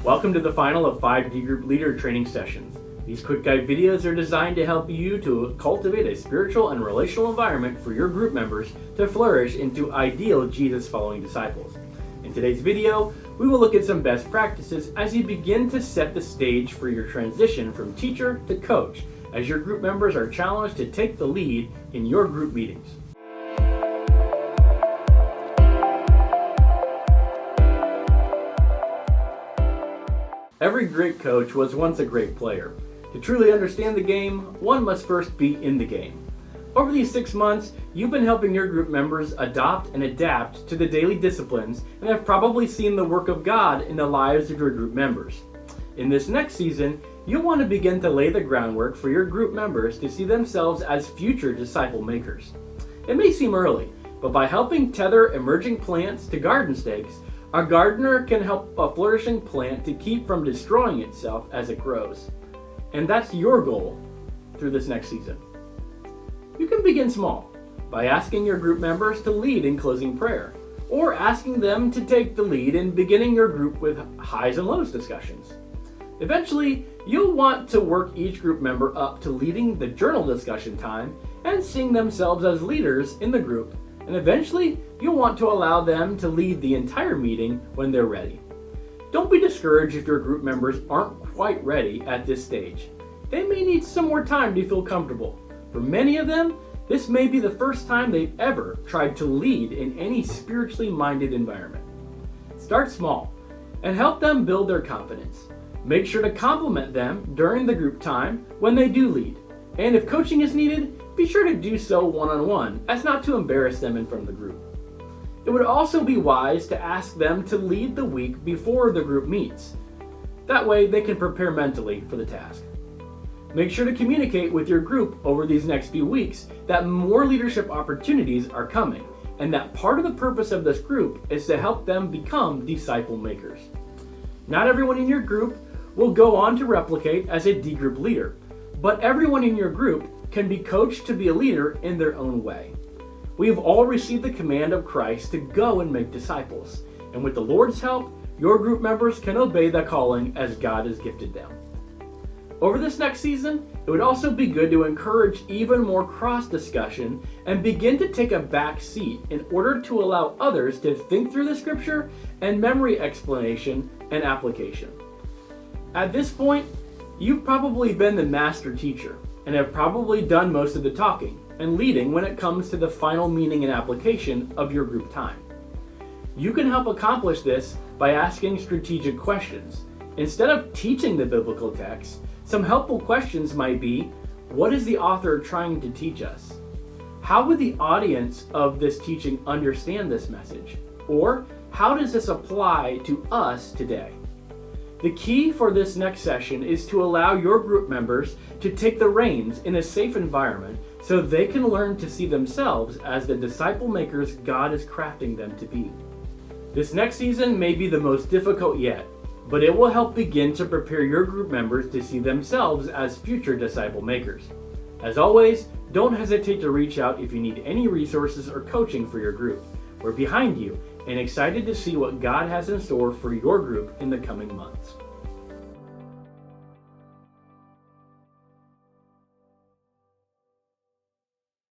Welcome to the final of 5 D-Group Leader Training Sessions. These quick guide videos are designed to help you to cultivate a spiritual and relational environment for your group members to flourish into ideal Jesus-following disciples. In today's video, we will look at some best practices as you begin to set the stage for your transition from teacher to coach, as your group members are challenged to take the lead in your group meetings. Every great coach was once a great player. To truly understand the game, one must first be in the game. Over these 6 months, you've been helping your group members adopt and adapt to the daily disciplines and have probably seen the work of God in the lives of your group members. In this next season, you'll want to begin to lay the groundwork for your group members to see themselves as future disciple makers. It may seem early, but by helping tether emerging plants to garden stakes, a gardener can help a flourishing plant to keep from destroying itself as it grows. And that's your goal through this next season. You can begin small by asking your group members to lead in closing prayer, or asking them to take the lead in beginning your group with highs and lows discussions. Eventually, you'll want to work each group member up to leading the journal discussion time and seeing themselves as leaders in the group. And eventually, you'll want to allow them to lead the entire meeting when they're ready. Don't be discouraged if your group members aren't quite ready at this stage. They may need some more time to feel comfortable. For many of them, this may be the first time they've ever tried to lead in any spiritually minded environment. Start small and help them build their confidence. Make sure to compliment them during the group time when they do lead. And if coaching is needed, be sure to do so one-on-one as not to embarrass them in front of the group. It would also be wise to ask them to lead the week before the group meets. That way they can prepare mentally for the task. Make sure to communicate with your group over these next few weeks that more leadership opportunities are coming, and that part of the purpose of this group is to help them become disciple makers. Not everyone in your group will go on to replicate as a D-group leader, but everyone in your group can be coached to be a leader in their own way. We have all received the command of Christ to go and make disciples, and with the Lord's help, your group members can obey the calling as God has gifted them. Over this next season, it would also be good to encourage even more cross-discussion and begin to take a back seat in order to allow others to think through the scripture and memory explanation and application. At this point, you've probably been the master teacher and have probably done most of the talking and leading when it comes to the final meaning and application of your group time. You can help accomplish this by asking strategic questions. Instead of teaching the biblical text, some helpful questions might be, what is the author trying to teach us? How would the audience of this teaching understand this message? Or how does this apply to us today? The key for this next session is to allow your group members to take the reins in a safe environment so they can learn to see themselves as the disciple makers God is crafting them to be. This next season may be the most difficult yet, but it will help begin to prepare your group members to see themselves as future disciple makers. As always, don't hesitate to reach out if you need any resources or coaching for your group. We're behind you and excited to see what God has in store for your group in the coming months.